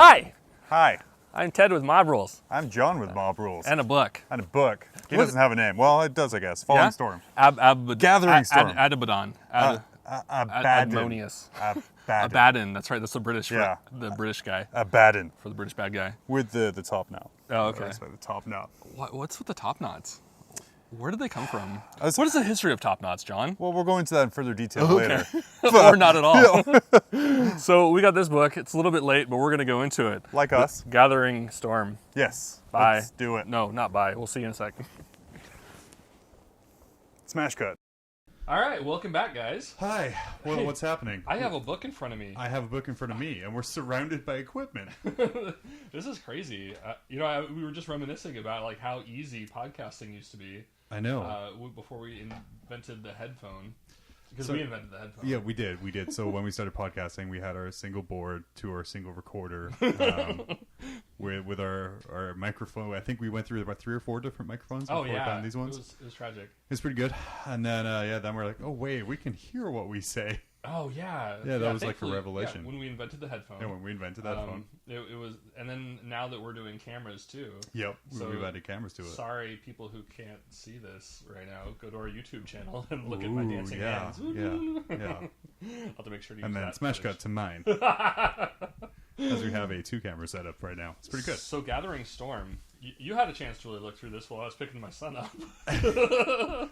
Hi, Hi, I'm Ted with Mob Rules. I'm John with Mob Rules. And a book. And a book. He doesn't have a name. Well, it does, I guess. Falling Storm. Gathering Storm. Abaddon. Admonius. Abaddon. That's right. That's the British. Yeah. The British guy. Abaddon. For the British bad guy. With the top knot. Oh, okay. That's why the top knot. What's with the top knots? Where did they come from? What is the history of top knots, John? Well, we'll go into that in further detail later. Or not at all. So we got this book. It's a little bit late, but we're going to go into it. Like us. Gathering Storm. Yes. Bye. Let's do it. No, not bye. We'll see you in a second. Smash cut. All right, welcome back, guys. Hi. Well, what's happening? I have a book in front of me. I have a book in front of me, and we're surrounded by equipment. This is crazy. We were just reminiscing about like how easy podcasting used to be. I know. Before we invented the headphone. Because we invented the headphone. Yeah, we did. So when we started podcasting, we had our single board to our single recorder with our microphone. I think we went through about 3 or 4 different microphones before we found these ones. It was tragic. It's pretty good. And then, then we're like, oh, wait, we can hear what we say. Oh, yeah. Yeah, that was like a revelation. Yeah, when we invented the headphone. Yeah, when we invented that phone. It was, and then now that we're doing cameras too. Yep, so we've added cameras to it. Sorry, people who can't see this right now, go to our YouTube channel and look at my dancing hands. Yeah. I'll have to make sure to use and then that smash cut to mine. As we have a 2-camera setup right now. It's pretty good. So Gathering Storm, you had a chance to really look through this while I was picking my son up. I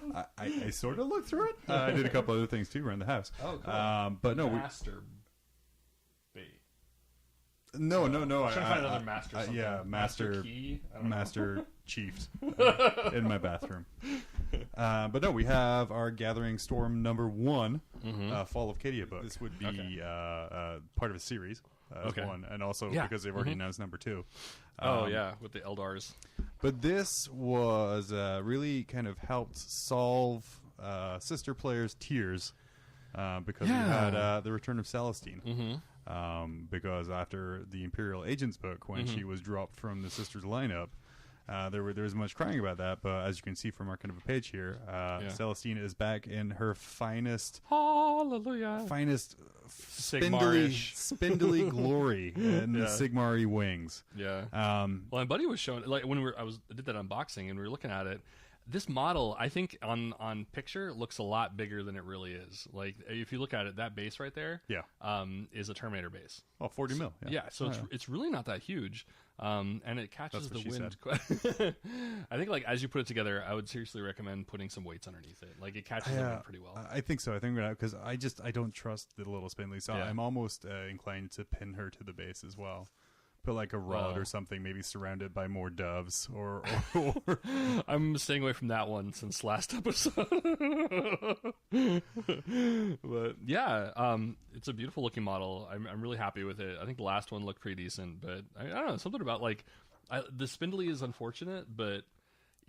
sort of looked through it. I did a couple other things too around the house. Oh, cool. But no, Master bait. No. I'm trying to find another master. Yeah, master key. Master Chiefs in my bathroom. But no, we have our Gathering Storm number 1, Fall of Cadia book. This would be part of a series. One, and also because they've already announced number 2. With the Eldars. But this was really kind of helped solve Sister Player's tears because we had the return of Celestine. Because after the Imperial Agents book, when she was dropped from the Sisters lineup, there was much crying about that, but as you can see from our kind of a page here, Celestine is back in her finest, spindly glory in the Sigmari wings. Yeah. Well, my buddy was showing, like when I did that unboxing and we were looking at it. This model, I think, on picture looks a lot bigger than it really is. Like if you look at it, that base right there, is a Terminator base. Oh, 40 mil. Yeah, so it's really not that huge, and it catches the wind. I think, like as you put it together, I would seriously recommend putting some weights underneath it. Like it catches the wind pretty well. I think so. I think because I don't trust the little spindly, so I'm almost inclined to pin her to the base as well. Put like a rod or something, maybe surrounded by more doves, or I'm staying away from that one since last episode. But yeah, it's a beautiful looking model. I'm really happy with it. I think the last one looked pretty decent, but I don't know, something about like the spindly is unfortunate, but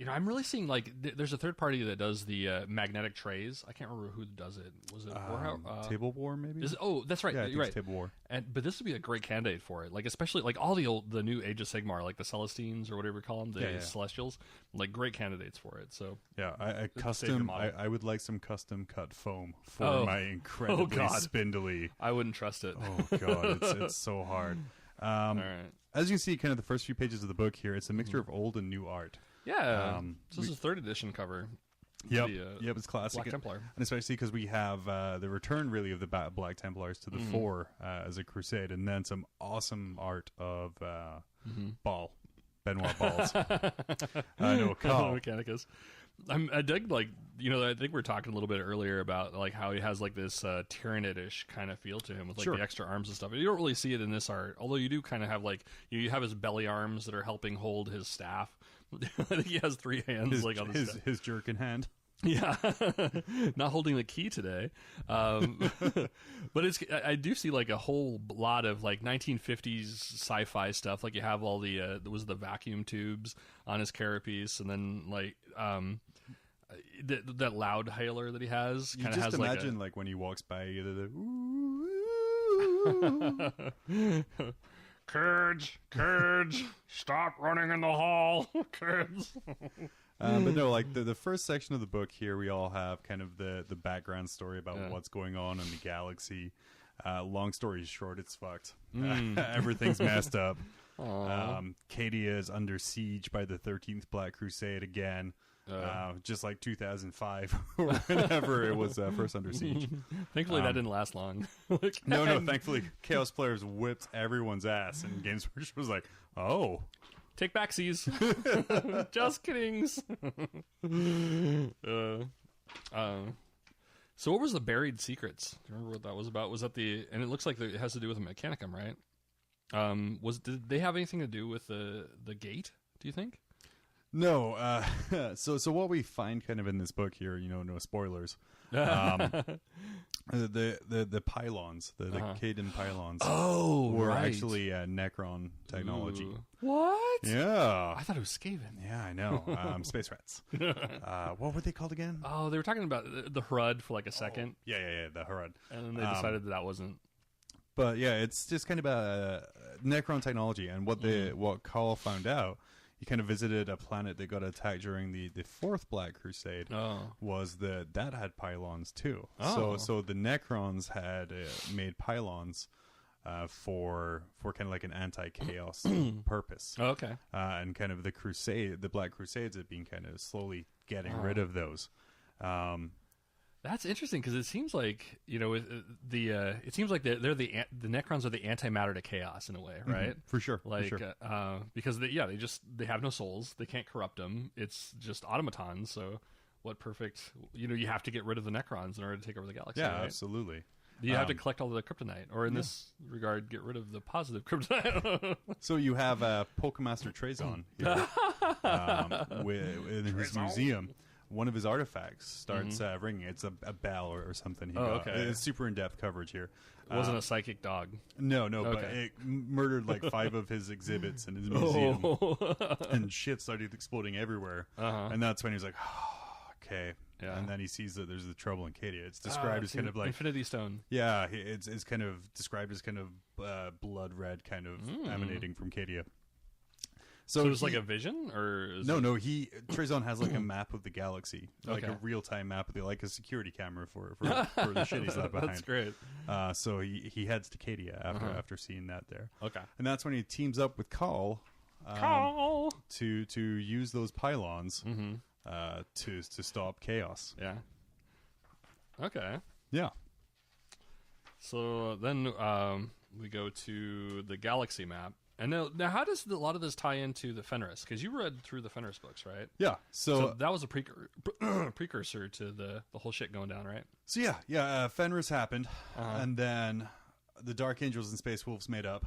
I'm really seeing like there's a third party that does the magnetic trays. I can't remember who does it. Was it Warhammer? Table War maybe? That's right. Yeah, you're right. Table War. But this would be a great candidate for it. Like especially like all the new Age of Sigmar, like the Celestines or whatever you call them, the Celestials, like great candidates for it. So yeah, I would like some custom cut foam for my incredibly spindly. I wouldn't trust it. Oh god, it's so hard. All right. As you can see, kind of the first few pages of the book here, it's a mixture of old and new art. Yeah, so this is 3rd edition cover. Yep, it's classic. Black Templar. And especially because we have the return, really, of the Black Templars to the fore as a crusade, and then some awesome art of Benoit Balls. No, Carl. Mechanicus. I dig, like, I think we were talking a little bit earlier about, like, how he has, like, this Tyranid-ish kind of feel to him with, like, the extra arms and stuff. You don't really see it in this art, although you do kind of have, like, you have his belly arms that are helping hold his staff. I think he has 3 hands, on his jerkin hand. Yeah, not holding the key today, but I do see like a whole lot of like 1950s sci-fi stuff. Like you have all the vacuum tubes on his carapace, and then like that loud hailer that he has. You just imagine like when he walks by, Kids, stop running in the hall, kids. But no, like the first section of the book here, we all have kind of the background story about what's going on in the galaxy. Long story short, it's fucked. Everything's messed up. Cadia is under siege by the 13th Black Crusade again. Just like 2005 or whenever it was first under siege. Thankfully, that didn't last long. No, thankfully, Chaos players whipped everyone's ass, and Games Workshop was like, oh. Take backsies. Just kiddings. So what was the Buried Secrets? Do you remember what that was about? Was that and it looks like it has to do with a Mechanicum, right? Did they have anything to do with the gate, do you think? No. So what we find kind of in this book here, no spoilers. The pylons, the Caden pylons, were actually Necron technology. Ooh. What? Yeah, I thought it was Skaven. Yeah, I know. Space rats. What were they called again? Oh, they were talking about the Hrud for like a second. Yeah, the Hrud. And then they decided that wasn't. But yeah, it's just kind of Necron technology, and what Call found out. He kind of visited a planet that got attacked during the fourth Black Crusade. Was that had pylons too. So the Necrons had made pylons for kind of like an anti-chaos purpose. Okay. And kind of the Black Crusades have been kind of slowly getting rid of those. That's interesting because it seems like it seems like they're the Necrons are the antimatter to chaos in a way, right? For sure, like for sure. Because they have no souls, they can't corrupt them. It's just automatons. So what perfect? You have to get rid of the Necrons in order to take over the galaxy. Yeah, right? Absolutely. You have to collect all of the kryptonite, or in this regard, get rid of the positive kryptonite. So you have Pokemaster Trazon here in his museum. One of his artifacts starts ringing. It's a bell or something. Okay. It's super in-depth coverage here. It wasn't a psychic dog. No, but it murdered like 5 of his exhibits in his museum. And shit started exploding everywhere. And that's when he was like, okay. Yeah. And then he sees that there's the trouble in Cadia. It's described as kind of like... Infinity Stone. Yeah, it's kind of described as kind of blood red kind of emanating from Cadia. So it's like a vision, or no? Trazon has like a map of the galaxy, like a real time map, like a security camera for the shit he's left behind. That's great. So he heads to Cadia after seeing that there. Okay, and that's when he teams up with Call to use those pylons to stop chaos. Yeah. Okay. Yeah. So then we go to the galaxy map. And now, how does a lot of this tie into the Fenris? Because you read through the Fenris books, right? Yeah. So that was a precursor to the whole shit going down, right? So yeah. Fenris happened, and then the Dark Angels and Space Wolves made up,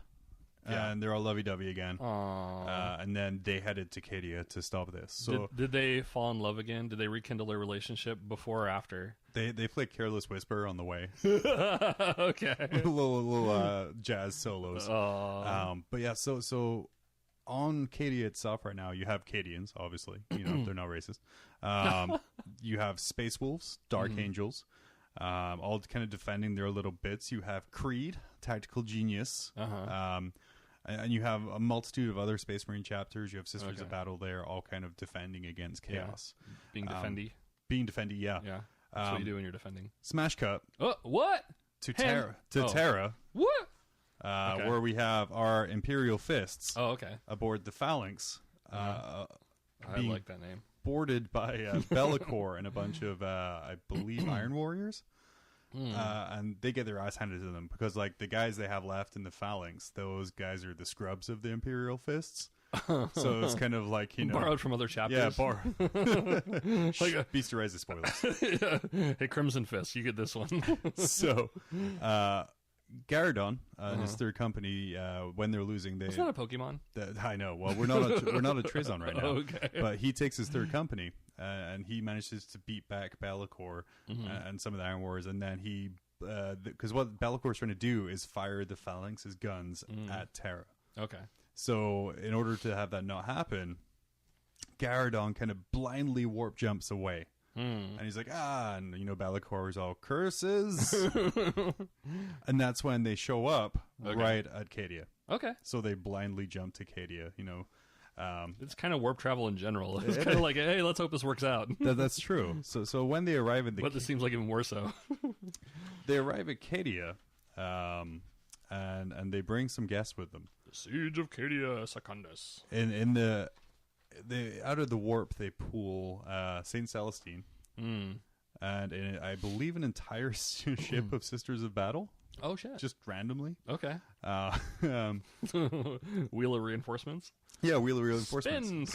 and they're all lovey-dovey again. And then they headed to Cadia to stop this. So did they fall in love again? Did they rekindle their relationship before or after? They play Careless Whisper on the way. Okay. little jazz solos. But yeah, so on Cadia itself right now, you have Cadians, obviously. They're not racist. You have Space Wolves, Dark Angels, all kind of defending their little bits. You have Creed, Tactical Genius. And you have a multitude of other Space Marine chapters. You have Sisters of Battle there, all kind of defending against chaos. Being defendy. Yeah. Yeah. That's what you do when you're defending. Smash cut. What? To Terra. What? Where we have our Imperial Fists. Oh, okay. Aboard the Phalanx. I like that name. Boarded by Be'lakor and a bunch of, I believe, Iron Warriors. And they get their ass handed to them because, like, the guys they have left in the Phalanx, those guys are the scrubs of the Imperial Fists. So it's kind of like, borrowed from other chapters. Yeah, Beasterize the spoilers. Hey, Crimson Fist, you get this one. So Garadon and his third company, when they're losing, It's not a Pokemon. I know. Well, we're not a Trazon right now. Okay. But he takes his third company and he manages to beat back Be'lakor and some of the Iron Warriors, and then he because what Be'lakor's trying to do is fire the Phalanx's guns at Terra. Okay. So in order to have that not happen, Garadon kind of blindly warp jumps away. And he's like, and Be'lakor's all curses. And that's when they show up right at Cadia. Okay. So they blindly jump to Cadia, It's kind of warp travel in general. It's kind of like, hey, let's hope this works out. That's true. So when they arrive at But this seems like even more so. They arrive at Cadia. and they bring some guests with them. The Siege of Cadia Secundus. In the out of the warp they pull Saint Celestine, and I believe an entire ship of Sisters of Battle. Oh shit! Just randomly. Okay. Wheel of reinforcements. Yeah, wheel of reinforcements.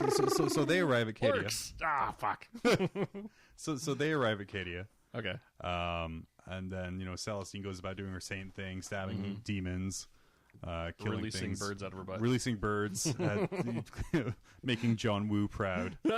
So they arrive at Cadia. Works. Ah, fuck. so they arrive at Cadia. Okay. And then Celestine goes about doing her saint thing, stabbing demons, killing Releasing things, birds out of her butt. releasing birds, making John Woo proud. One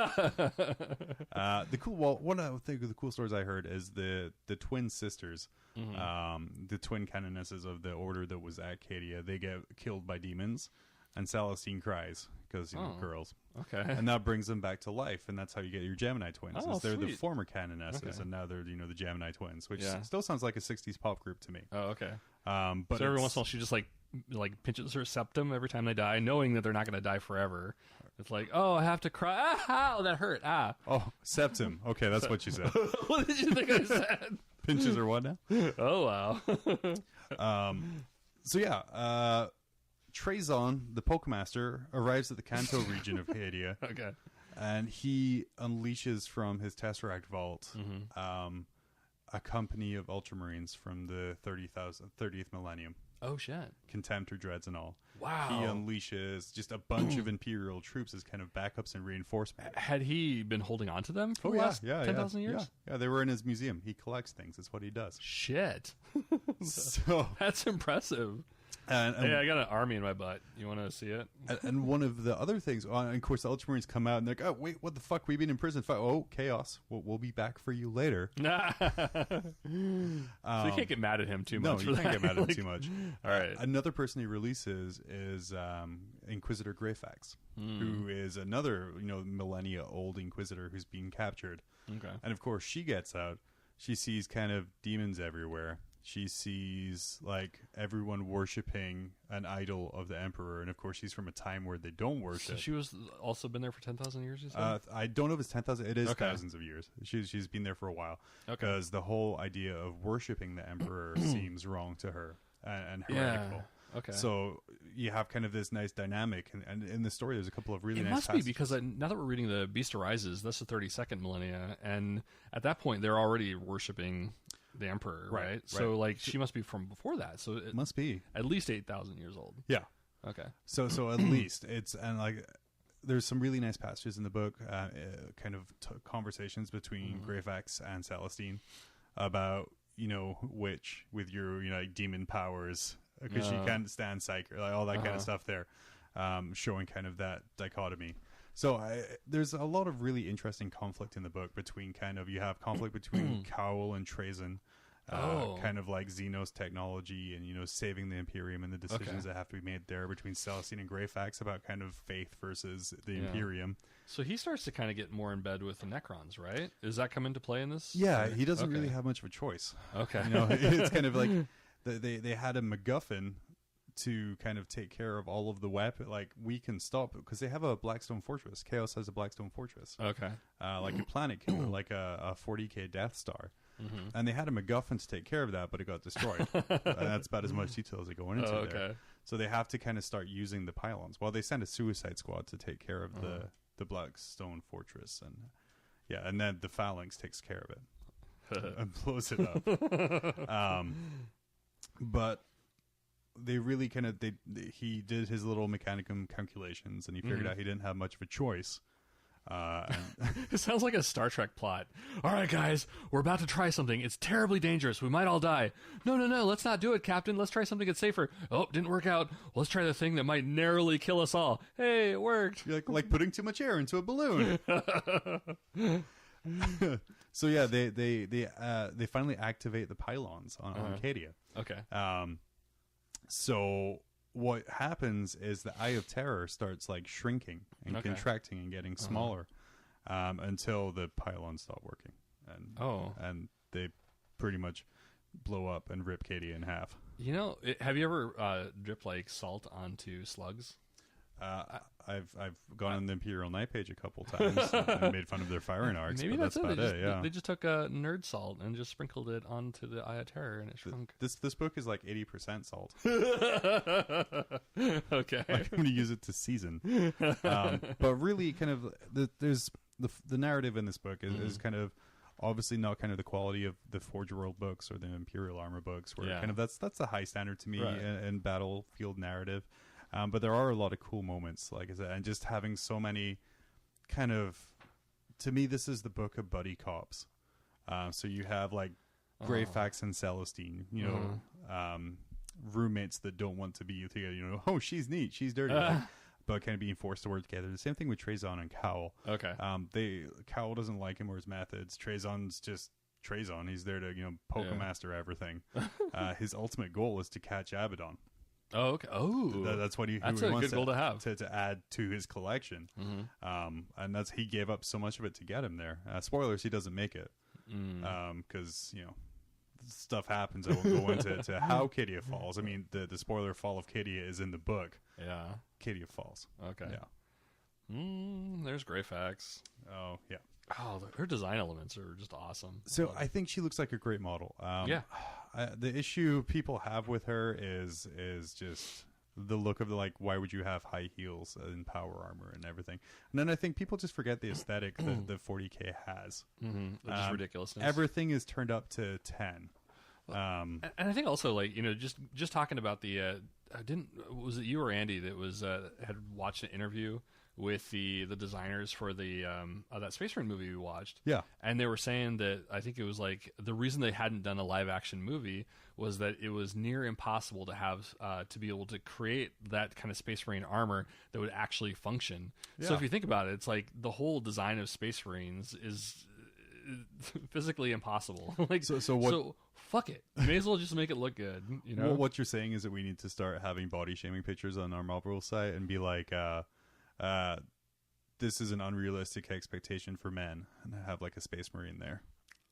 of the cool stories I heard is the twin sisters, the twin canonesses of the order that was at Cadia. They get killed by demons, and Celestine cries because girls. Okay. And that brings them back to life, and that's how you get your Gemini twins. Oh, they're the sweet. former canonesses, Okay. and now they're the Gemini twins, which Yeah. still sounds like a '60s pop group to me. Oh, okay. But So every once in a while, she just like pinches her septum every time they die, knowing that they're not going to die forever. It's like, oh, I have to cry. Ah, oh, that hurt. Ah. Oh, septum. Okay, that's what you said. What did you think I said? Pinches or what now? Oh wow. So yeah, Trazon, the Pokemaster, arrives at the Kanto region of Cadia, Okay. and he unleashes from his Tesseract vault a company of Ultramarines from the 30th millennium. Oh shit. Contemptor dreads and all. Wow. He unleashes just a bunch of Imperial troops as kind of backups and reinforcement. Had he been holding on to them for the last 10,000 years? Yeah, they were in his museum. He collects things. That's what he does. Shit. So, That's impressive. and Hey, I got an army in my butt. You want to see it? And one of the other things, and of course, the Ultramarines come out and they're like, "Oh, wait, what the fuck? We've been in prison. Oh, chaos. We'll be back for you later." So you can't get mad at him too No, much. you for can't that. get mad at him Like, too much. All right. Another person he releases is Inquisitor Greyfax, who is another millennia old Inquisitor who's being captured. Okay. And of course, she gets out. She sees kind of demons everywhere. She sees like everyone worshiping an idol of the Emperor, and of course, she's from a time where they don't worship. So she was also been there for 10,000 years, you said? I don't know if it's 10,000. It is Okay. thousands of years. She's been there for a while. Okay. Because the whole idea of worshiping the Emperor seems wrong to her and heretical. Okay. So you have kind of this nice dynamic, and in the story, there's a couple of really It nice must be passages. because now that we're reading the Beast Arises, that's the 32nd millennia, and at that point they're already worshiping the Emperor, right? So like she must be from before that. So it must be at least 8,000 years old. yeah. Okay. So at least it's and like there's some really nice passages in the book, kind of conversations between Greyfax and Celestine about which with your like demon powers because she can't stand psychic, like all that kind of stuff there, showing kind of that dichotomy. So there's a lot of really interesting conflict in the book between you have conflict between Cowell and Trazon, kind of like Xenos technology and saving the Imperium and the decisions that have to be made there between Celestine and Greyfax about kind of faith versus the Imperium. So he starts to kind of get more in bed with the Necrons, right? Does that come into play in this? Yeah, Or- he doesn't okay. really have much of a choice. Okay. It's kind of like they had a MacGuffin to kind of take care of all of the weapon. Like we can stop because they have a Blackstone Fortress. Chaos has a Blackstone Fortress, Okay. like a planet killer, like a 40K Death Star. And they had a MacGuffin to take care of that, but it got destroyed. And that's about as much detail as they go into okay. there. So they have to kind of start using the pylons. Well, they send a Suicide Squad to take care of the Blackstone Fortress, and then the Phalanx takes care of it and blows it up. But they really kind of he did his little Mechanicum calculations, and he figured out he didn't have much of a choice. It sounds like a Star Trek plot. All right, guys, we're about to try something. It's terribly dangerous. We might all die. No, let's not do it, Captain. Let's try something that's safer. Oh, didn't work out. Let's try the thing that might narrowly kill us all. Hey, it worked. You're like putting too much air into a balloon. So yeah, they finally activate the pylons on Cadia. Okay. So what happens is the Eye of Terror starts like shrinking and contracting and getting smaller until the pylons stop working, and they pretty much blow up and rip Cadia in half. Have you ever dripped like salt onto slugs? I've gone on the Imperial Knight page a couple times and made fun of their firing arcs. Maybe but that's about it. Yeah, they just took nerd salt and just sprinkled it onto the Eye of Terror, and it shrunk. This book is like 80% salt. Okay, I'm going to use it to season. But really, kind of there's the narrative in this book is kind of obviously not kind of the quality of the Forge World books or the Imperial Armor books, where kind of that's the high standard to me in battlefield narrative. But there are a lot of cool moments, like I said, and just having so many kind of, to me, this is the book of buddy cops. So you have like Greyfax and Celestine, roommates that don't want to be together. Oh, she's neat, she's dirty, but kind of being forced to work together. The same thing with Trazon and Cowell. Okay. Cowell doesn't like him or his methods. Trazon's just Trazon. He's there to poke master everything. His ultimate goal is to catch Abaddon. Oh, okay. Oh, that's what he wants good goal to have to add to his collection. And he gave up so much of it to get him there. Spoilers: he doesn't make it because stuff happens. I won't go into how Cadia falls. I mean, the spoiler fall of Cadia is in the book. Yeah, Cadia falls. Okay. Yeah. There's Greyfax. Oh yeah. Oh, her design elements are just awesome. So I think she looks like a great model. The issue people have with her is just the look of why would you have high heels and power armor and everything? And then I think people just forget the aesthetic that the 40K has. Just ridiculousness. Everything is turned up to 10. And I think also just talking about the was it you or Andy that was had watched an interview with the designers for the that Space Marine movie we watched. Yeah. And they were saying that I think it was like the reason they hadn't done a live action movie was that it was near impossible to have to be able to create that kind of Space Marine armor that would actually function. Yeah. So if you think about it, it's like the whole design of Space Marines is physically impossible. So fuck it. You may as well just make it look good. Well, what you're saying is that we need to start having body shaming pictures on our Marvel site and be like, this is an unrealistic expectation for men, and have like a Space Marine there.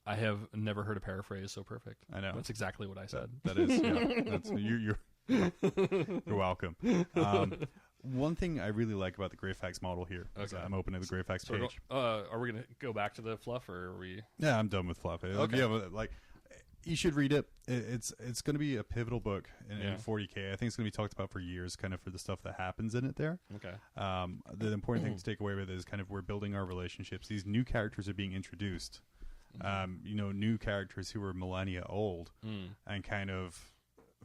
I have never heard a paraphrase so perfect. I know. That's exactly what I said. That is, you're welcome. One thing I really like about the Greyfax model here is I'm opening the Greyfax page. Are we going to go back to the fluff, or are we? Yeah, I'm done with fluff. Okay. You should read it. It's going to be a pivotal book in 40K. I think it's going to be talked about for years, kind of for the stuff that happens in it there. Okay. The important thing to take away with it is kind of we're building our relationships. These new characters are being introduced. New characters who are millennia old and kind of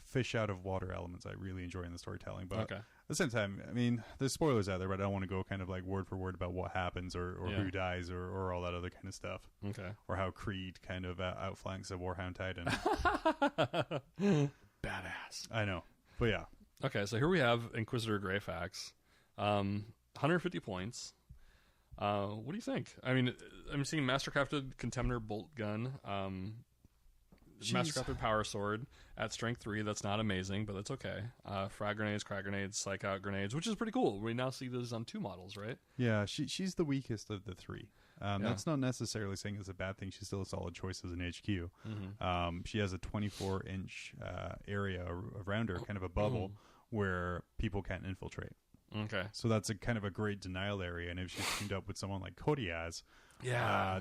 fish out of water elements I really enjoy in the storytelling. But at the same time, I mean, there's spoilers out there, but I don't want to go kind of like word for word about what happens or who dies or all that other kind of stuff. Okay. Or how Creed kind of outflanks a Warhound Titan. Badass. I know. But yeah. Okay, so here we have Inquisitor Greyfax. 150 points. What do you think? I mean, I'm seeing Mastercrafted Contemptor Bolt Gun. Mastercrafted Power Sword at Strength 3. That's not amazing, but that's okay. Frag Grenades, Crack Grenades, Psych Out Grenades, which is pretty cool. We now see those on 2 models, right? Yeah, she's the weakest of the 3. That's not necessarily saying it's a bad thing. She's still a solid choice as an HQ. She has a 24-inch area around her, kind of a bubble, where people can't infiltrate. Okay. So that's a kind of a great denial area, and if she's teamed up with someone like Kodiaz,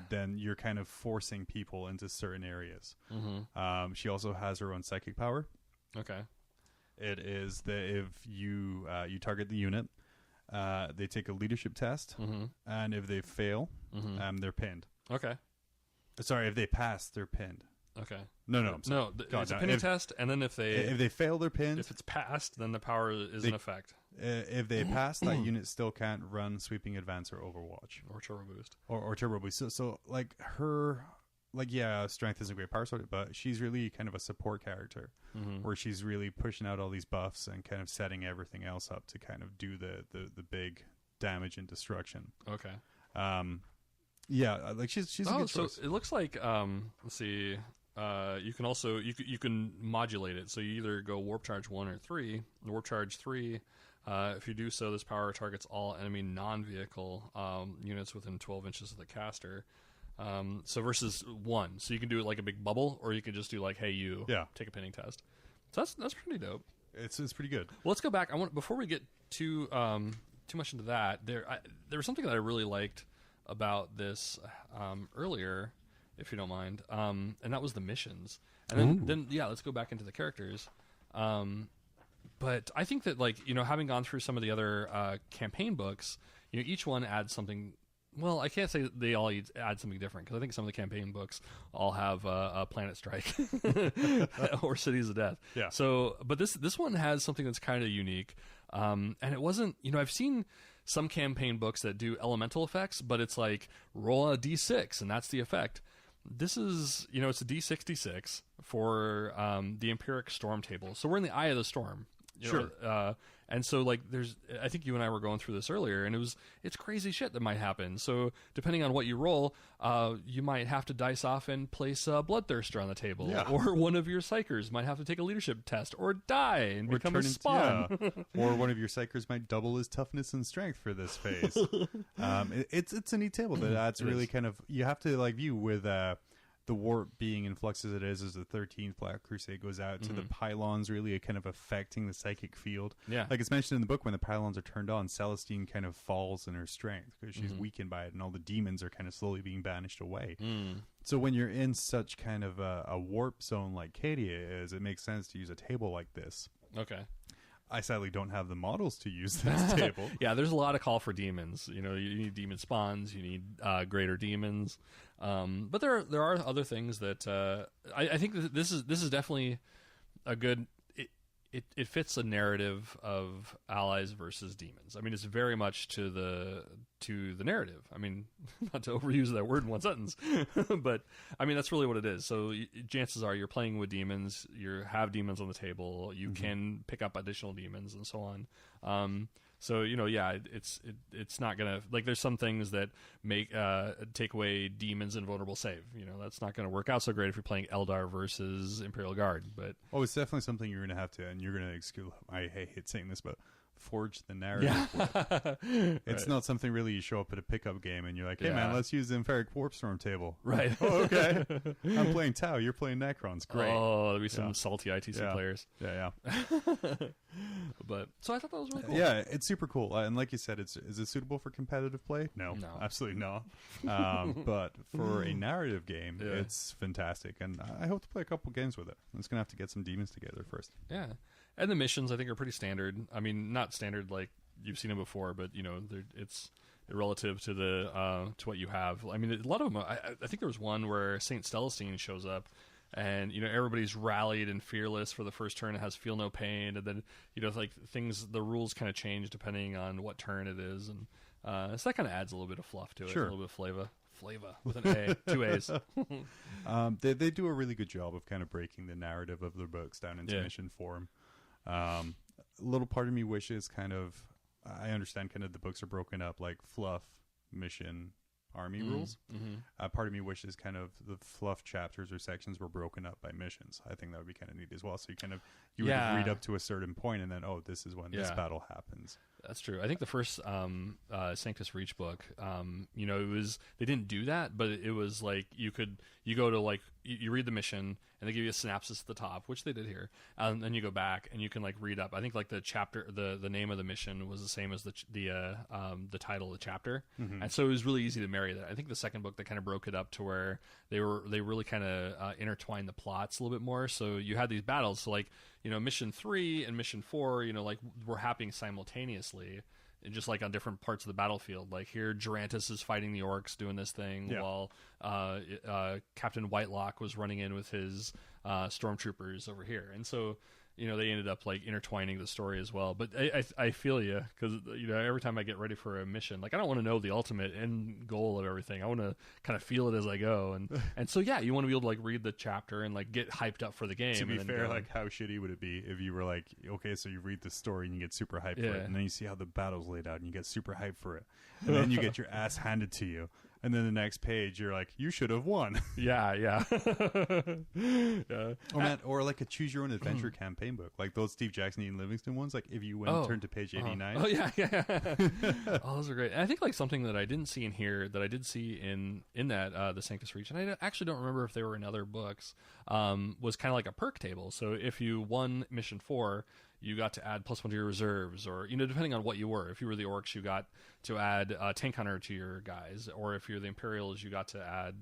then you're kind of forcing people into certain areas. She also has her own psychic power. Okay. It is that if you target the unit, they take a leadership test, and if they fail, they're pinned. Okay. Sorry, if they pass, they're pinned. Okay. No. It's a pinning test, and then if they fail, they're pinned. If it's passed, then the power is in effect. If they pass, that unit still can't run Sweeping Advance or Overwatch Or Turbo Boost. Or Turbo Boost. So like her, strength isn't a great power sword, but she's really kind of a support character, where she's really pushing out all these buffs and kind of setting everything else up to kind of do the big damage and destruction. Okay. She's a good choice. So it looks like let's see. You can also you can modulate it. So you either go Warp Charge 1 or 3. Warp Charge 3. If you do so, this power targets all enemy non-vehicle units within 12 inches of the caster. So versus 1. So you can do it like a big bubble, or you can just do like, hey, you take a pinning test. So that's pretty dope. It's pretty good. Well, let's go back. Before we get too too much into that, there was something that I really liked about this earlier, if you don't mind, and that was the missions. And then let's go back into the characters. But I think that, like, having gone through some of the other campaign books, each one adds something. Well, I can't say they all add something different, because I think some of the campaign books all have a Planet Strike or Cities of Death. Yeah. So, but this one has something that's kind of unique, and it wasn't. I've seen some campaign books that do elemental effects, but it's like roll a d6 and that's the effect. This is, it's a d66 for the Empiric Storm table. So we're in the eye of the storm. Sure. And so, like, I think you and I were going through this earlier, and it's crazy shit that might happen. So depending on what you roll, you might have to dice off and place a Bloodthirster on the table. Yeah. Or one of your Psychers might have to take a leadership test or die and become a spawn. Or one of your Psychers might double his toughness and strength for this phase. It's a neat table that adds really kind of, you have to, like, view with the warp being in flux as it is, as the 13th Black Crusade goes out to the pylons really kind of affecting the psychic field. Yeah. Like it's mentioned in the book, when the pylons are turned on, Celestine kind of falls in her strength because she's weakened by it, and all the demons are kind of slowly being banished away. So when you're in such kind of a warp zone like Cadia is, it makes sense to use a table like this. Okay. I sadly don't have the models to use this table. Yeah, there's a lot of call for demons. You need demon spawns, you need greater demons, but there are other things that I think that this is definitely a good. It fits a narrative of allies versus demons. I mean, it's very much to the narrative. I mean, not to overuse that word in one sentence, but I mean that's really what it is. So chances are you're playing with demons. You have demons on the table. You can pick up additional demons and so on. So it's not gonna, like, there's some things that make take away demons and vulnerable save. That's not gonna work out so great if you're playing Eldar versus Imperial Guard. But it's definitely something you're gonna have to, and you're gonna I hate saying this, but forge the narrative with. It's not something really you show up at a pickup game and you're like, hey man, let's use the Empiric Warp Storm table. Right. Oh, okay. I'm playing Tau, you're playing Necrons. Great. Oh, there'll be some salty ITC players. Yeah. But so I thought that was really cool. Yeah, it's super cool. And like you said, is it suitable for competitive play? No, absolutely not. But for a narrative game, it's fantastic. And I hope to play a couple games with it. I'm just going to have to get some demons together first. Yeah. And the missions, I think, are pretty standard. I mean, not standard like you've seen them before, but it's relative to to what you have. I mean, a lot of them. I think there was one where Saint Celestine shows up, and everybody's rallied and fearless for the first turn. It has feel no pain, and then like the rules kind of change depending on what turn it is, and so that kind of adds a little bit of fluff to it, a little bit of flavor with an A, 2 A's. They do a really good job of kind of breaking the narrative of their books down into mission form. A little part of me wishes I understand kind of the books are broken up like fluff, mission, army rules. Part of me wishes kind of the fluff chapters or sections were broken up by missions. I think that would be kind of neat as well. So you would read up to a certain point and then, this is when this battle happens. That's true. I think the first Sanctus Reach book, they didn't do that, but it was like you go to you read the mission and they give you a synopsis at the top, which they did here, and then you go back and you can read up. I think the chapter, the name of the mission was the same as the title of the chapter, and so it was really easy to marry that. I think the second book they kind of broke it up to where they really kind of intertwined the plots a little bit more. So you had these battles, so mission 3 and mission 4, were happening simultaneously, and just on different parts of the battlefield. Like here, Durantis is fighting the orcs, doing this thing, while Captain Whitelock was running in with his stormtroopers over here. And so they ended up intertwining the story as well. But I feel you, because every time I get ready for a mission, I don't want to know the ultimate end goal of everything. I want to kind of feel it as I go, and so you want to be able to read the chapter and get hyped up for the game. To be and fair, how shitty would it be if you were okay, so you read the story and you get super hyped for it, and then you see how the battle's laid out and you get super hyped for it, and then you get your ass handed to you. And then the next page, you're like, you should have won. Yeah. Yeah. Oh, man, or a choose your own adventure campaign book, like those Steve Jackson, Ian Livingston ones. If you went and turned to page 89. Oh, yeah. Oh, those are great. And I think something that I didn't see in here that I did see in that the Sanctus Reach, and I actually don't remember if they were in other books, was kind of like a perk table. So if you won mission 4, you got to add +1 to your reserves, or depending on what you were. If you were the orcs, you got to add tank hunter to your guys, or if you're the Imperials, you got to add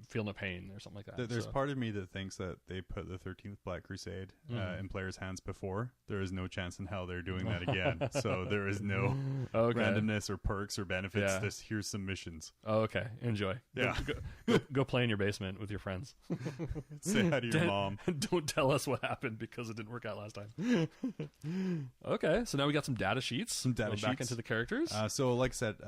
feel no pain or something like that. There's part of me that thinks that they put the 13th Black Crusade in players' hands before. There is no chance in hell they're doing that again. So there is no randomness or perks or benefits. Yeah. Just here's some missions. Oh, okay. Enjoy. Yeah. Go play in your basement with your friends. Say hi to your mom. Don't tell us what happened because it didn't work out last time. Okay, so now we got some data sheets. Back into the characters. So like I said,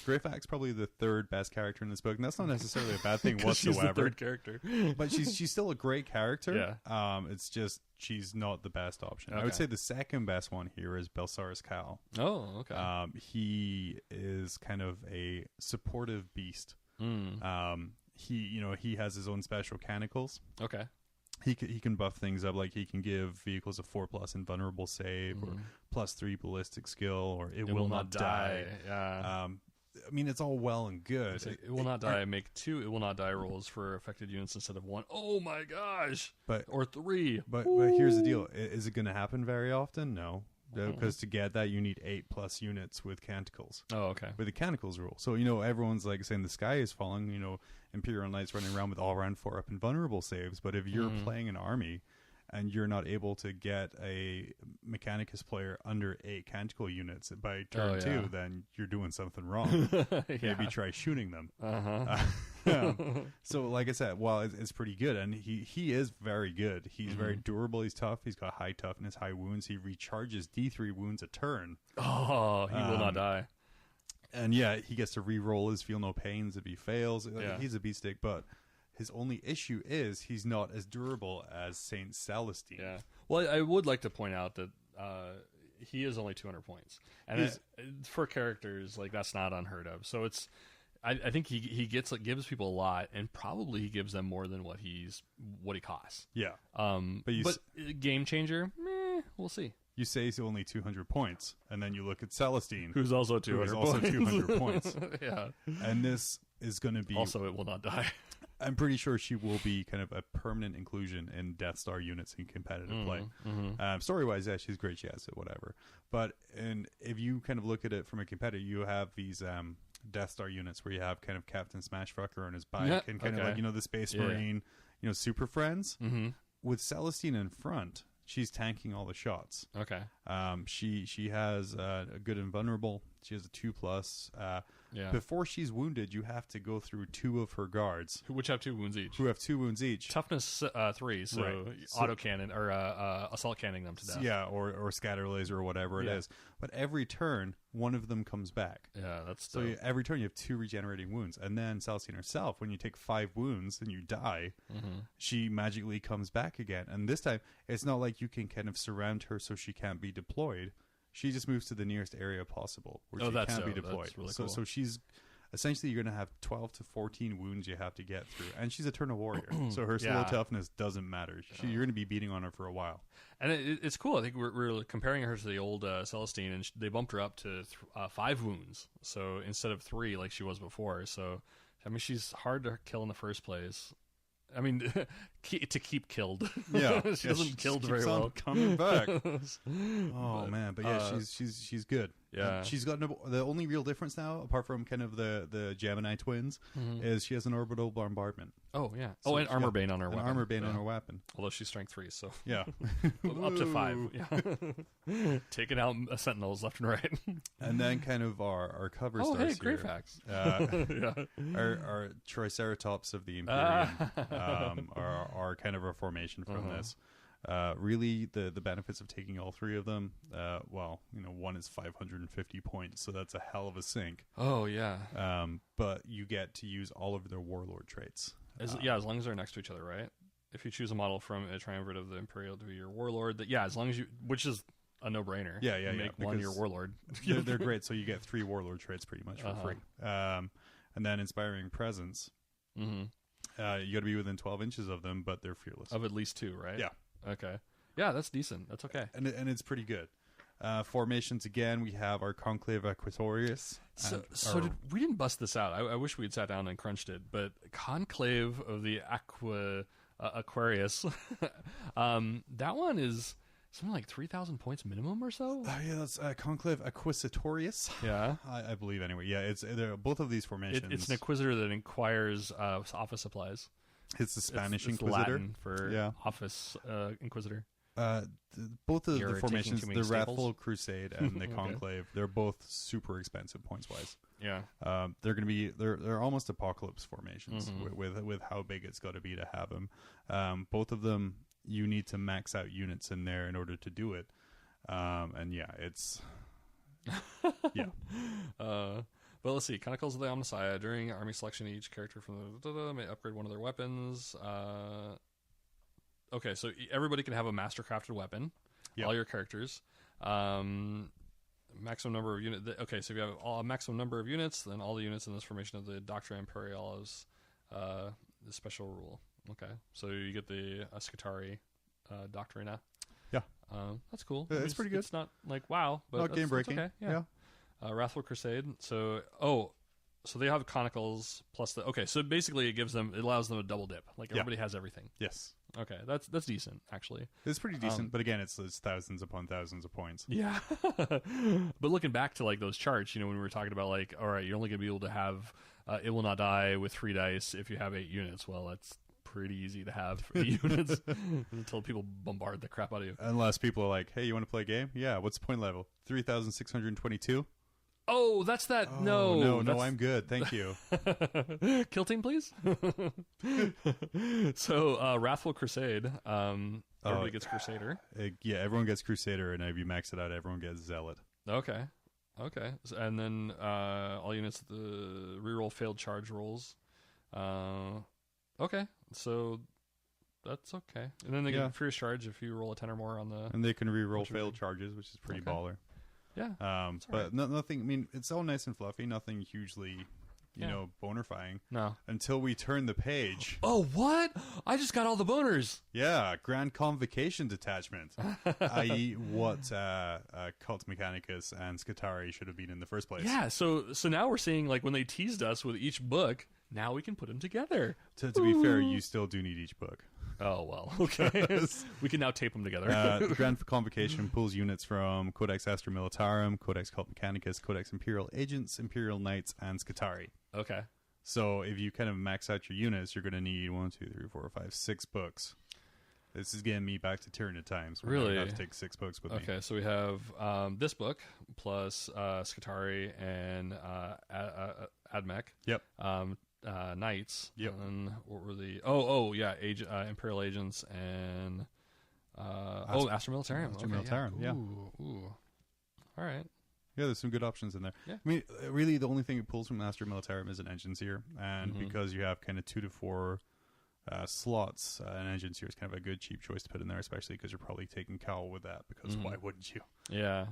Greyfax's probably the third best character in this book, and that's not necessarily a bad thing whatsoever. She's the third character. But she's still a great character. Yeah. It's just she's not the best option. Okay. I would say the second best one here is Belsaris Cal. Oh, okay. He is kind of a supportive beast. He has his own special canicles. Okay. He can buff things up, like he can give vehicles a 4+ invulnerable save, or +3 ballistic skill, or it will not die. Yeah. I mean, it's all well and good. It will not die. Make 2 it will not die rolls for affected units instead of 1. Oh my gosh! Or 3. But here's the deal: is it going to happen very often? No, because to get that you need 8+ units with canticles. Oh, okay. With the canticles rule, so everyone's like saying the sky is falling. Imperial Knights running around with all round 4-up invulnerable saves. But if you're playing an army and you're not able to get a Mechanicus player under 8 canticle units by turn 2, then you're doing something wrong. Maybe try shooting them. So like I said, well, it's pretty good, and he is very good. He's very durable. He's tough. He's got high toughness, high wounds. He recharges D3 wounds a turn. Oh, he will not die. And he gets to re-roll his feel no pains if he fails. He's a beast stick, but his only issue is he's not as durable as Saint Celestine. Yeah. Well, I would like to point out that he is only 200 points, and for characters like that's not unheard of. So I think he gives people a lot, and probably he gives them more than what he costs. Yeah. But game changer, we'll see. You say he's only 200 points, and then you look at Celestine, who's also 200 points. Yeah. And this is going to be... Also, it will not die. I'm pretty sure she will be kind of a permanent inclusion in Death Star units in competitive play. Story-wise, she's great. She has it, whatever. But if you kind of look at it from a competitor, you have these Death Star units where you have kind of Captain Smashfucker on his bike and kind of like, the Space Marine, Super Friends. With Celestine in front, she's tanking all the shots. Okay. She has a good invulnerable. She has a 2+. Before she's wounded, you have to go through 2 of her guards, which have 2 wounds each. Who have 2 wounds each. Toughness 3, so auto cannon or assault canning them to death. Yeah, or scatter laser or whatever it is. But every turn, one of them comes back. Yeah, that's so every turn you have 2 regenerating wounds, and then Celestine herself, when you take 5 wounds and you die, she magically comes back again. And this time, it's not like you can kind of surround her so she can't be deployed. She just moves to the nearest area possible where she can't be deployed. That's really cool. So she's essentially, you're going to have 12 to 14 wounds you have to get through, and she's Eternal Warrior, so her slow toughness doesn't matter. You're going to be beating on her for a while, and it's cool. I think we're comparing her to the old Celestine, and they bumped her up to 5 wounds, so instead of 3 like she was before. So I mean, she's hard to kill in the first place. I mean, to keep killed. Yeah, she doesn't kill very well. Coming back. Man, but she's good. Yeah, she's got the only real difference now, apart from kind of the Gemini twins, is she has an orbital bombardment. Oh yeah. So and armor bane on her weapon. Armor bane on her weapon. Although she's strength 3, so yeah, up to 5. Yeah, taking out sentinels left and right. And then kind of our cover stars. Oh hey, great facts. Our Triceratops of the Imperium are kind of a formation from this. Really, the benefits of taking all 3 of them, one is 550 points, so that's a hell of a sink. Oh, yeah. But you get to use all of their warlord traits. As long as they're next to each other, right? If you choose a model from a triumvirate of the Imperial to be your warlord, as long as you, which is a no-brainer. Yeah, make one your warlord. They're great, so you get 3 warlord traits pretty much for free. And then Inspiring Presence. You got to be within 12 inches of them, but they're fearless. Of at least 2, right? Yeah. Okay. Yeah, that's decent. That's okay. And it's pretty good. Formations, again, we have our Conclave Equatorius. We didn't bust this out. I wish we had sat down and crunched it, but Conclave of the Aquarius, that one is something like 3,000 points minimum or so. Yeah, that's Conclave Acquisitorius. Yeah, I believe anyway. Yeah, they're both of these formations. it's an inquisitor that inquires office supplies. It's the Spanish it's Inquisitor Latin for office inquisitor. Both of You're the formations, taking the too many Wrathful Crusade and the Okay. Conclave, they're both super expensive points wise. Yeah. They're going to be they're almost apocalypse formations with how big it's got to be to have them. Both of them, you need to max out units in there in order to do it. And yeah, it's yeah. But let's see. Chronicles of the Omnissiah. During army selection, each character from the may upgrade one of their weapons. Okay, so everybody can have a master-crafted weapon. Yep. All your characters. Maximum number of units. Okay, so if you have a maximum number of units, then all the units in this formation of the Doctrina Imperialis, the special rule. Okay, so you get the Scutari Doctrina. Yeah. That's cool. Yeah, it's pretty good. It's not like wow, but Not game breaking. okay. Yeah. Wrathful Crusade. So they have Chronicles plus the. Okay, so basically it allows them a double dip. Like everybody has everything. Yes. Okay, that's decent actually. It's pretty decent, but again, it's thousands upon thousands of points. Yeah. But looking back to like those charts, when we were talking about like, all right, you're only gonna be able to have it will not die with 3 dice if you have 8 units. Well, that's pretty easy to have 8 units until people bombard the crap out of you. Unless people are like, hey, you want to play a game? Yeah, what's the point level? 3,622? Oh, that's that. No, I'm good. Thank you. Kill team, please. So, Wrathful Crusade. Everybody gets Crusader. Yeah, everyone gets Crusader, and if you max it out, everyone gets Zealot. Okay. So, and then all units, the reroll failed charge rolls. Okay, so that's okay. And then they get Fierce Charge if you roll a 10 or more on the... And they can reroll failed charges, which is pretty baller. Yeah. But nothing, I mean, it's all nice and fluffy, nothing hugely, bonerfying. No. Until we turn the page. Oh, what? I just got all the boners. Yeah, Grand Convocation Detachment. I.e. what Cult Mechanicus and Scutari should have been in the first place. Yeah, so now we're seeing, like, when they teased us with each book, now we can put them together. To be fair, you still do need each book. Oh, well, okay. We can now tape them together. The Grand Convocation pulls units from Codex Astra Militarum, Codex Cult Mechanicus, Codex Imperial Agents, Imperial Knights, and Scutari. Okay. So if you kind of max out your units, you're going to need 1, 2, 3, 4, 5, 6 books. This is getting me back to Tyranid times. We're really? going to have to take 6 books with me. Okay, so we have this book plus Scutari and Admech. Yep. Knights. Yep. And what were the... Imperial Agents and... Astra Militarum. Astra Militarum, yeah. Ooh. All right. Yeah, there's some good options in there. Yeah. I mean, really, the only thing it pulls from Astra Militarum is an Engine Seer. And because you have kind of 2 to 4 slots, an Engine Seer is kind of a good cheap choice to put in there, especially because you're probably taking Cowl with that, because why wouldn't you? Yeah.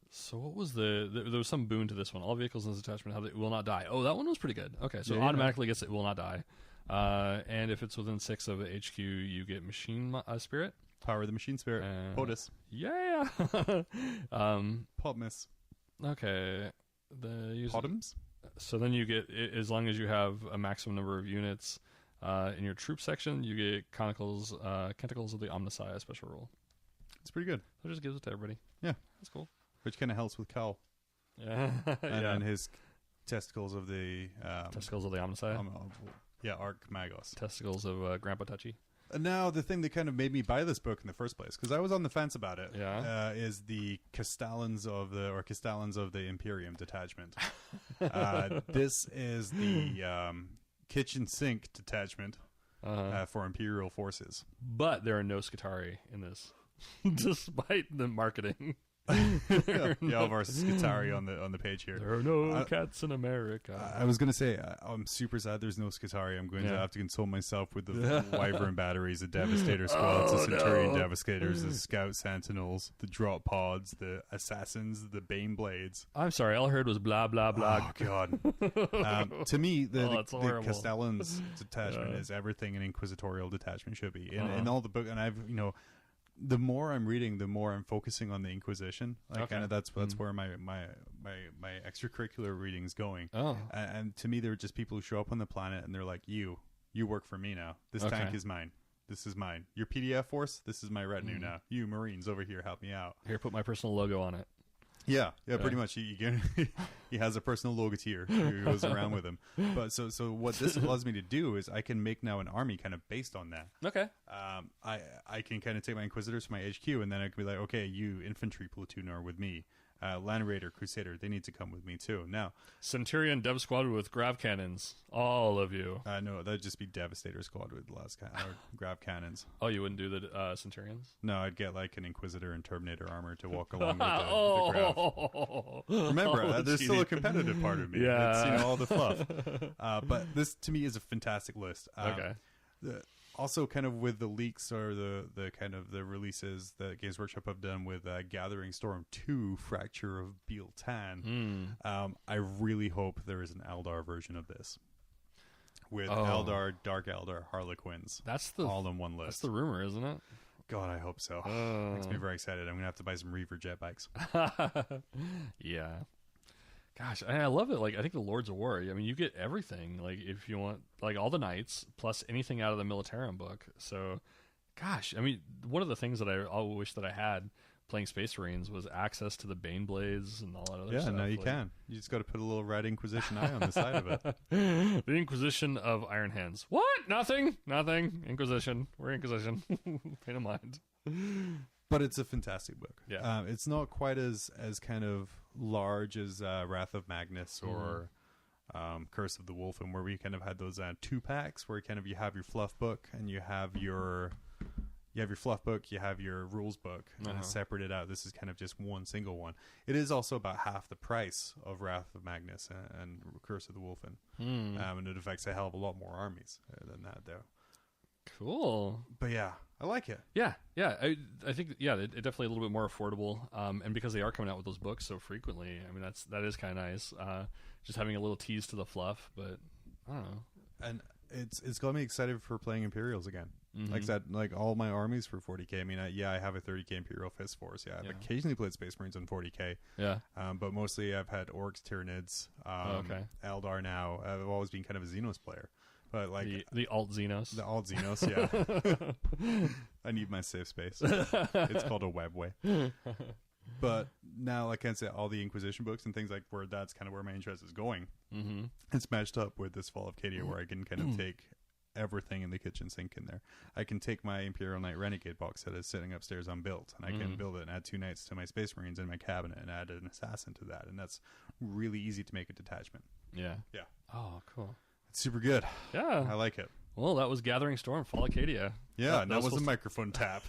So what was there was some boon to this one. All vehicles in this attachment have it will not die. Oh, that one was pretty good. Okay, so automatically gets it will not die. And if it's within 6 of HQ, you get Machine Spirit. Power of the Machine Spirit. POTUS. Yeah. Podmus. Okay. Podums? So then you get, as long as you have a maximum number of units in your troop section, you get Chronicles, Canticles of the Omnissiah special rule. It's pretty good. So it just gives it to everybody. Yeah. That's cool. Which kind of helps with Cowl. Yeah. And his Testicles of the... Testicles of the Omnissiah. Arc Magos. Testicles of Grandpa Touchy. Now, the thing that kind of made me buy this book in the first place, because I was on the fence about it, is the Castellans of the Imperium detachment. This is the kitchen sink detachment for Imperial forces. But there are no Scutari in this, despite the marketing. Of our Scutari on the page here. There are no cats in America. I was going to say, I'm super sad there's no Scutari. I'm going to have to console myself with the Wyvern batteries, the Devastator squads, the Centurion Devastators, the Scout Sentinels, the Drop Pods, the Assassins, the Bane Blades. I'm sorry, all I heard was blah, blah, blah. Oh, God. To me, the Castellans detachment is everything an Inquisitorial detachment should be. In all the book, and I've, the more I'm reading, the more I'm focusing on the Inquisition. Kind of that's where my extracurricular reading is going. Oh, and to me, they're just people who show up on the planet and they're like, "You work for me now. This tank is mine." This is mine. Your PDF force, this is my retinue now. You Marines over here, help me out. Here, put my personal logo on it. Yeah, pretty much. He has a personal logotier who goes around with him. But so what this allows me to do is I can make now an army kind of based on that. Okay. I can kind of take my Inquisitors from my HQ, and then I can be like, okay, you infantry platoon are with me. Land Raider, Crusader, they need to come with me too. Now, Centurion Dev Squad with grav cannons. All of you. No, that'd just be Devastator Squad with grav cannons. Oh, you wouldn't do the Centurions? No, I'd get like an Inquisitor and Terminator armor to walk along with the grav. Remember, there's still a competitive part of me. Yeah. It's, all the fluff. But this, to me, is a fantastic list. Okay. Also, kind of with the leaks or the kind of the releases that Games Workshop have done with Gathering Storm 2, Fracture of Biel-Tan, I really hope there is an Eldar version of this. With Eldar, Dark Eldar, Harlequins, all in one list. That's the rumor, isn't it? God, I hope so. Makes me very excited. I'm going to have to buy some Reaver jet bikes. Yeah. Gosh, I love it. Like, I think the Lords of War, I mean, you get everything. Like, if you want, like, all the knights, plus anything out of the Militarum book. So, gosh, I mean, one of the things that I always wish that I had playing Space Marines was access to the Bane Blades and all that other stuff. Yeah, now you can. You just got to put a little Red Inquisition eye on the side of it. The Inquisition of Iron Hands. What? Nothing. Inquisition. We're Inquisition. Pain of mind. But it's a fantastic book. Yeah. It's not quite as kind of large as Wrath of Magnus or Curse of the Wolf, and where we kind of had those 2-packs where kind of you have your fluff book and you have your fluff book, you have your rules book, and it's separated out. This is kind of just one single one. It is also about half the price of Wrath of Magnus and Curse of the Wolf, and it affects a hell of a lot more armies than that, though. Cool. But yeah, I like it. Yeah. I think it definitely a little bit more affordable. And because they are coming out with those books so frequently, I mean that is kind of nice. Just having a little tease to the fluff, but I don't know. And it's got me excited for playing Imperials again. Like I said, like all my armies for 40k. I mean, I have a 30k Imperial Fist Force. Yeah, I've occasionally played Space Marines on 40k. Yeah. But mostly I've had Orcs, Tyranids, Eldar now. I've always been kind of a Xenos player. But like the alt Xenos. The alt Xenos, yeah. I need my safe space. It's called a webway. But now, like I said, all the Inquisition books and things like where that's kind of where my interest is going. It's matched up with this Fall of Cadia, where I can kind of take everything in the kitchen sink in there. I can take my Imperial Knight Renegade box that is sitting upstairs unbuilt, and I can build it and add 2 knights to my Space Marines in my cabinet and add an assassin to that, and that's really easy to make a detachment. Yeah. Oh, cool. It's super good. Yeah. I like it. Well, that was Gathering Storm, Fall Acadia. Yeah, that was a microphone tap.